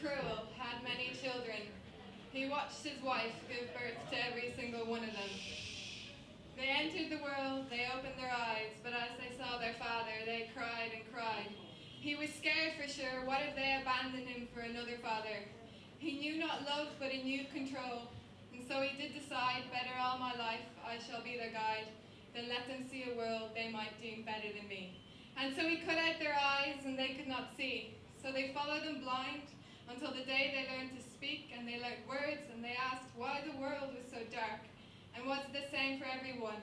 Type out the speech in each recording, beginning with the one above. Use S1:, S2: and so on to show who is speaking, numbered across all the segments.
S1: cruel, had many children. He watched his wife give birth to every single one of them. They entered the world, they opened their eyes, but as they saw their father, they cried and cried. He was scared for sure. What if they abandoned him for another father? He knew not love, but he knew control. And so he did decide, better all my life, I shall be their guide, than let them see a world they might deem better than me. And so he cut out their eyes, and they could not see. So they followed him blind, until the day they learned to speak, and they learned words, and they asked why the world was so dark, and was it the same for everyone?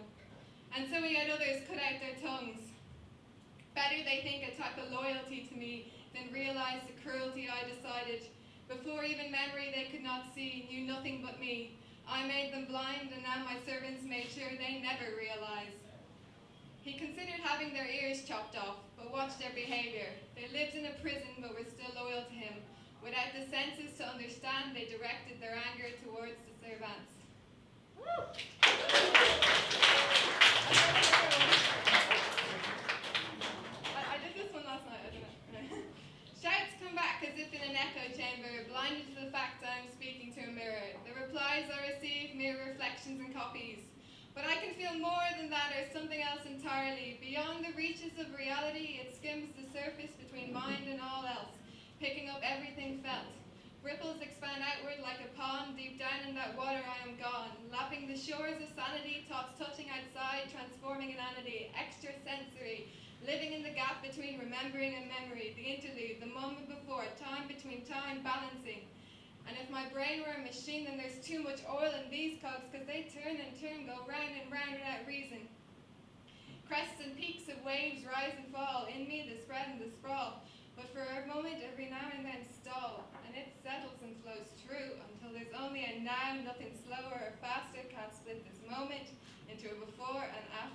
S1: And so he had others cut out their tongues. Better, they think, a type of loyalty to me than realize the cruelty I decided. Before even memory they could not see, knew nothing but me. I made them blind, and now my servants made sure they never realize. He considered having their ears chopped off, but watched their behavior. They lived in a prison, but were still loyal to him. Without the senses to understand, they directed their anger towards the servants. I did this one last night, I don't know. Shouts come back as if in an echo chamber, blinded to the fact I am speaking to a mirror. The replies I receive, mere reflections and copies. But I can feel more than that, or something else entirely. Beyond the reaches of reality, it skims the surface between mind and all else, picking up everything felt. Ripples expand outward like a pond. Deep down in that water I am gone, lapping the shores of sanity, thoughts touching outside, transforming inanity, extrasensory, living in the gap between remembering and memory, the interlude, the moment before, time between time, balancing. And if my brain were a machine, then there's too much oil in these cogs, because they turn and turn, go round and round without reason. Crests and peaks of waves rise and fall, in me the spread and the sprawl. But for a moment, every now and then stall, and it settles and flows true until there's only a now, nothing slower or faster can't split this moment into a before and after.